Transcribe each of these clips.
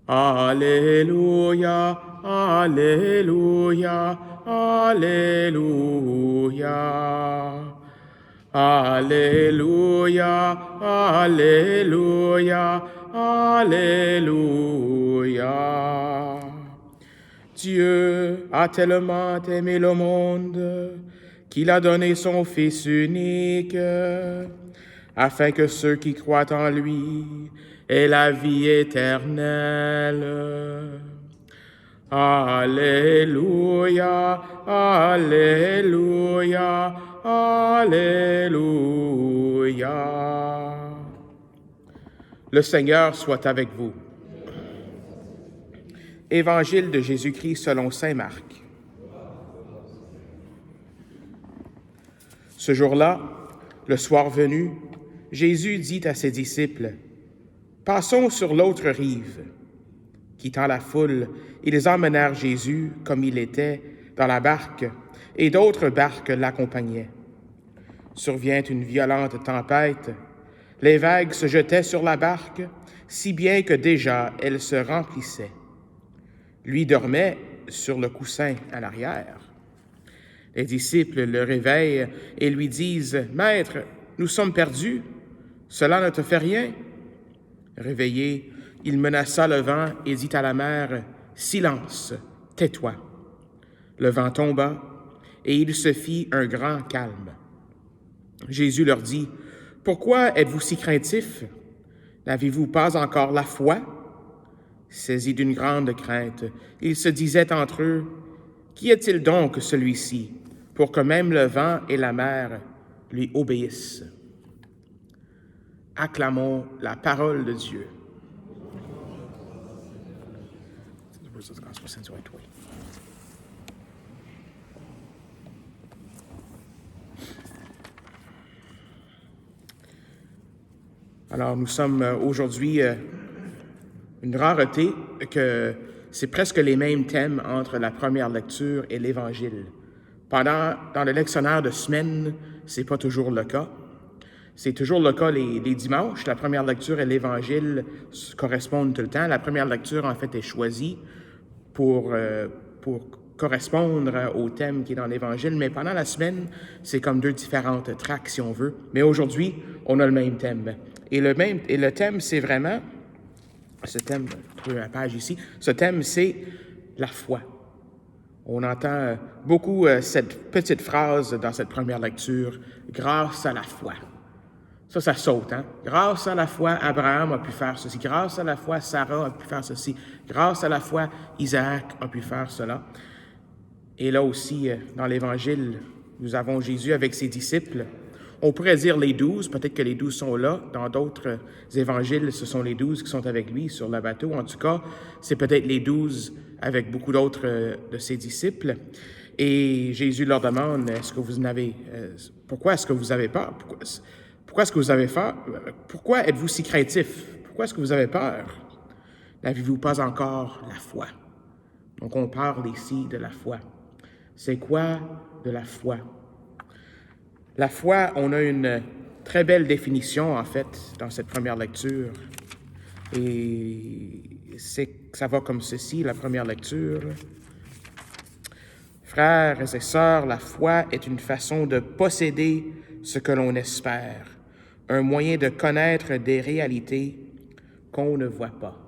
Alléluia, Alléluia, Alléluia. Alléluia, Alléluia, Alléluia. Dieu a tellement aimé le monde qu'il a donné son Fils unique, afin que ceux qui croient en lui aient la vie éternelle. Alléluia, Alléluia, Alléluia. Le Seigneur soit avec vous. Évangile de Jésus-Christ selon saint Marc. Ce jour-là, le soir venu, Jésus dit à ses disciples, « Passons sur l'autre rive. » Quittant la foule, ils emmenèrent Jésus, comme il était, dans la barque, et d'autres barques l'accompagnaient. Survient une violente tempête. Les vagues se jetaient sur la barque, si bien que déjà elle se remplissait. Lui dormait sur le coussin à l'arrière. Les disciples le réveillent et lui disent, « Maître, nous sommes perdus. Cela ne te fait rien? » Réveillé, il menaça le vent et dit à la mer, « Silence, tais-toi. » Le vent tomba et il se fit un grand calme. Jésus leur dit, « Pourquoi êtes-vous si craintifs? N'avez-vous pas encore la foi? » Saisis d'une grande crainte, ils se disaient entre eux, « Qui est-il donc celui-ci, pour que même le vent et la mer lui obéissent? » Acclamons la parole de Dieu. Alors, nous sommes aujourd'hui une rareté que c'est presque les mêmes thèmes entre la première lecture et l'Évangile. Dans le lectionnaire de semaine, c'est pas toujours le cas. C'est toujours le cas les dimanches. La première lecture et l'Évangile correspondent tout le temps. La première lecture, en fait, est choisie pour correspondre au thème qui est dans l'Évangile, mais pendant la semaine, c'est comme deux différentes tracks, si on veut. Mais aujourd'hui, on a le même thème. Et le thème, c'est vraiment, ce thème, trouver ma page ici, ce thème, c'est la foi. On entend beaucoup cette petite phrase dans cette première lecture, « grâce à la foi ». Ça saute, hein? Grâce à la foi, Abraham a pu faire ceci. Grâce à la foi, Sarah a pu faire ceci. Grâce à la foi, Isaac a pu faire cela. Et là aussi, dans l'Évangile, nous avons Jésus avec ses disciples. On pourrait dire les 12, peut-être que les 12 sont là. Dans d'autres évangiles, ce sont les 12 qui sont avec lui sur le bateau. En tout cas, c'est peut-être les 12 avec beaucoup d'autres de ses disciples. Et Jésus leur demande, pourquoi est-ce que vous avez peur? Pourquoi est-ce que vous avez peur? Pourquoi êtes-vous si craintifs? Pourquoi est-ce que vous avez peur? N'avez-vous pas encore la foi? Donc, on parle ici de la foi. C'est quoi de la foi? La foi, on a une très belle définition, en fait, dans cette première lecture. Et ça va comme ceci, la première lecture. Frères et sœurs, la foi est une façon de posséder ce que l'on espère, un moyen de connaître des réalités qu'on ne voit pas.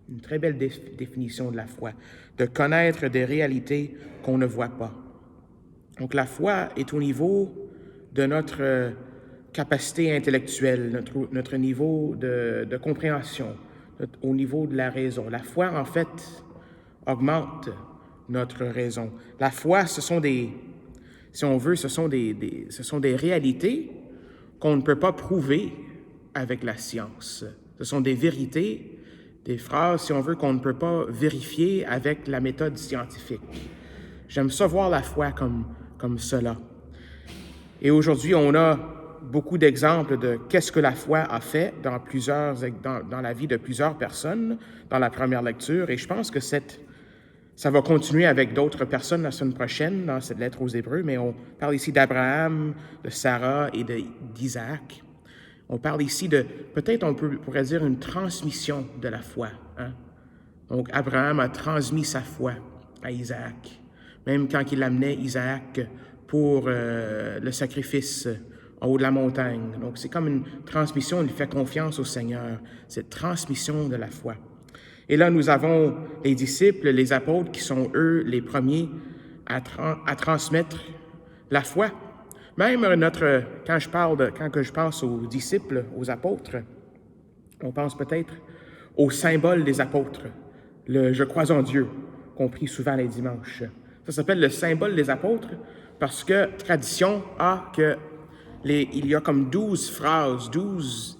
Une très belle définition de la foi, de connaître des réalités qu'on ne voit pas. Donc la foi est au niveau de notre capacité intellectuelle, notre niveau de compréhension, au niveau de la raison. La foi, en fait, augmente notre raison. La foi, ce sont des réalités qu'on ne peut pas prouver avec la science. Ce sont des vérités, des phrases, si on veut, qu'on ne peut pas vérifier avec la méthode scientifique. J'aime ça voir la foi comme cela. Et aujourd'hui, on a beaucoup d'exemples de qu'est-ce que la foi a fait dans la vie de plusieurs personnes dans la première lecture. Et je pense que ça va continuer avec d'autres personnes la semaine prochaine dans cette lettre aux Hébreux, mais on parle ici d'Abraham, de Sarah et d'Isaac. On parle ici de, peut-être on pourrait dire, une transmission de la foi. Hein? Donc, Abraham a transmis sa foi à Isaac, même quand il amenait Isaac pour le sacrifice en haut de la montagne. Donc, c'est comme une transmission, il fait confiance au Seigneur, cette transmission de la foi. Et là, nous avons les disciples, les apôtres, qui sont, eux, les premiers à transmettre la foi. Même quand je pense aux disciples, aux apôtres, on pense peut-être au symbole des apôtres, le « je crois en Dieu », qu'on prie souvent les dimanches. Ça s'appelle le symbole des apôtres parce que tradition a que il y a comme 12 phrases, 12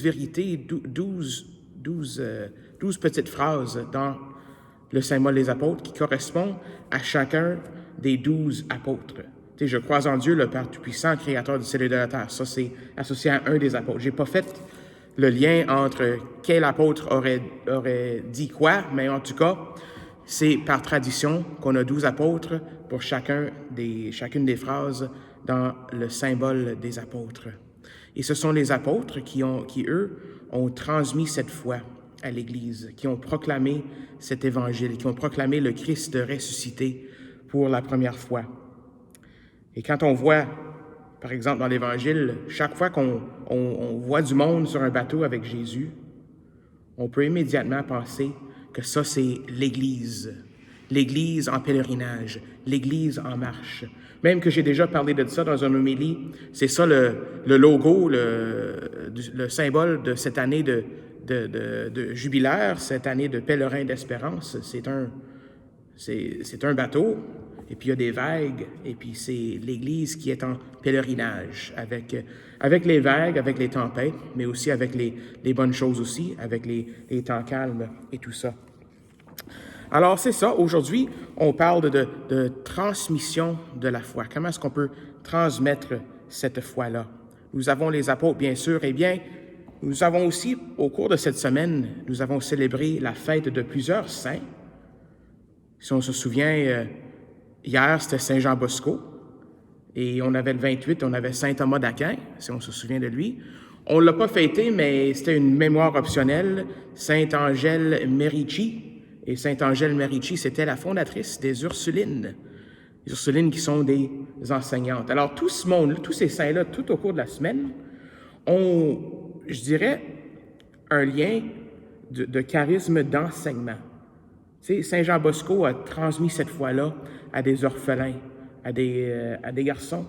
vérités, 12 petites phrases dans le symbole des apôtres qui correspondent à chacun des 12 apôtres. Tu sais, je crois en Dieu, le Père Tout-Puissant, Créateur du ciel et de la terre. Ça, c'est associé à un des apôtres. J'ai pas fait le lien entre quel apôtre aurait dit quoi, mais en tout cas, c'est par tradition qu'on a 12 apôtres pour chacune des phrases dans le symbole des apôtres. Et ce sont les apôtres qui, eux, ont transmis cette foi à l'Église, qui ont proclamé cet évangile, qui ont proclamé le Christ ressuscité pour la première fois. Et quand on voit, par exemple, dans l'Évangile, chaque fois qu'on voit du monde sur un bateau avec Jésus, on peut immédiatement penser que ça, c'est l'Église. L'Église en pèlerinage, l'Église en marche. Même que j'ai déjà parlé de ça dans une homélie, c'est ça le logo, le symbole de cette année de jubilaire, cette année de pèlerin d'espérance. C'est un bateau, et puis il y a des vagues, et puis c'est l'Église qui est en pèlerinage, avec les vagues, avec les tempêtes, mais aussi avec les bonnes choses aussi, avec les temps calmes et tout ça. Alors c'est ça, aujourd'hui, on parle de transmission de la foi. Comment est-ce qu'on peut transmettre cette foi-là? Nous avons les apôtres, bien sûr, et bien, nous avons aussi, au cours de cette semaine, nous avons célébré la fête de plusieurs saints. Si on se souvient, hier, c'était Saint Jean Bosco, et on avait le 28, on avait Saint Thomas d'Aquin, si on se souvient de lui. On ne l'a pas fêté, mais c'était une mémoire optionnelle, Sainte Angèle Merici. Et Sainte Angèle Merici, c'était la fondatrice des Ursulines. Les Ursulines qui sont des enseignantes. Alors, tout ce monde, tous ces saints-là, tout au cours de la semaine, ont, je dirais, un lien de charisme d'enseignement. Tu sais, Saint Jean Bosco a transmis cette foi-là à des orphelins, à des garçons,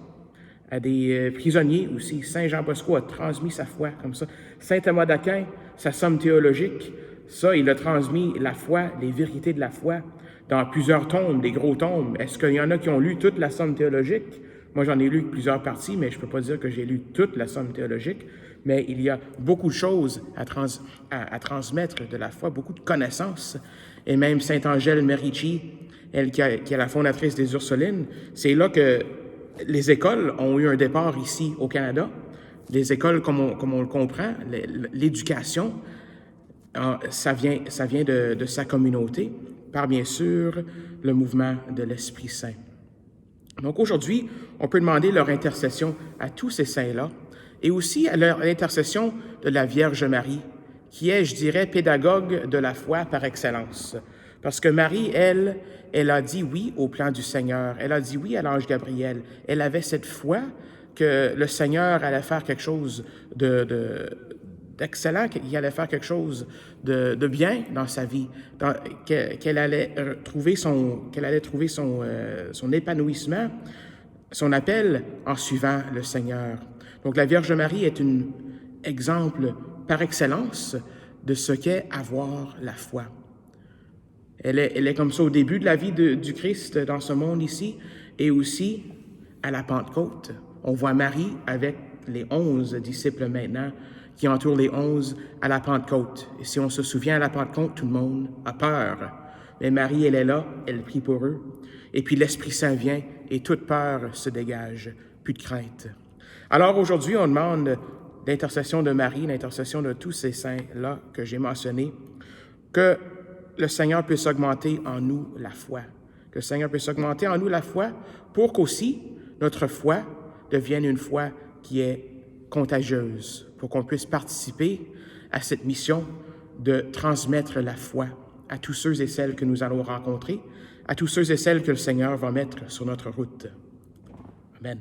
à des prisonniers aussi. Saint Jean Bosco a transmis sa foi comme ça. Saint Thomas d'Aquin, sa somme théologique, ça, il a transmis la foi, les vérités de la foi, dans plusieurs tomes, des gros tomes. Est-ce qu'il y en a qui ont lu toute la somme théologique? Moi, j'en ai lu plusieurs parties, mais je ne peux pas dire que j'ai lu toute la somme théologique. Mais il y a beaucoup de choses à transmettre de la foi, beaucoup de connaissances. Et même Sainte Angèle Merici, elle qui est la fondatrice des Ursulines, c'est là que les écoles ont eu un départ ici au Canada. Les écoles, comme on le comprend, l'éducation, ça vient de sa communauté, par bien sûr le mouvement de l'Esprit Saint. Donc aujourd'hui, on peut demander leur intercession à tous ces saints-là et aussi à leur intercession de la Vierge Marie, qui est, je dirais, pédagogue de la foi par excellence. Parce que Marie, elle a dit oui au plan du Seigneur, elle a dit oui à l'ange Gabriel. Elle avait cette foi que le Seigneur allait faire quelque chose d'excellent, qu'il allait faire quelque chose de bien dans sa vie, qu'elle allait trouver son épanouissement, son appel en suivant le Seigneur. Donc la Vierge Marie est un exemple par excellence de ce qu'est avoir la foi. Elle est comme ça au début de la vie du Christ dans ce monde ici, et aussi à la Pentecôte. On voit Marie avec les 11 disciples maintenant, qui entourent les 11 à la Pentecôte. Et si on se souvient, à la Pentecôte, tout le monde a peur. Mais Marie, elle est là, elle prie pour eux. Et puis l'Esprit Saint vient et toute peur se dégage, plus de crainte. Alors aujourd'hui, on demande l'intercession de Marie, l'intercession de tous ces saints-là que j'ai mentionnés, que le Seigneur puisse augmenter en nous la foi. Que le Seigneur puisse augmenter en nous la foi pour qu'aussi notre foi devienne une foi qui est contagieuse, pour qu'on puisse participer à cette mission de transmettre la foi à tous ceux et celles que nous allons rencontrer, à tous ceux et celles que le Seigneur va mettre sur notre route. Amen.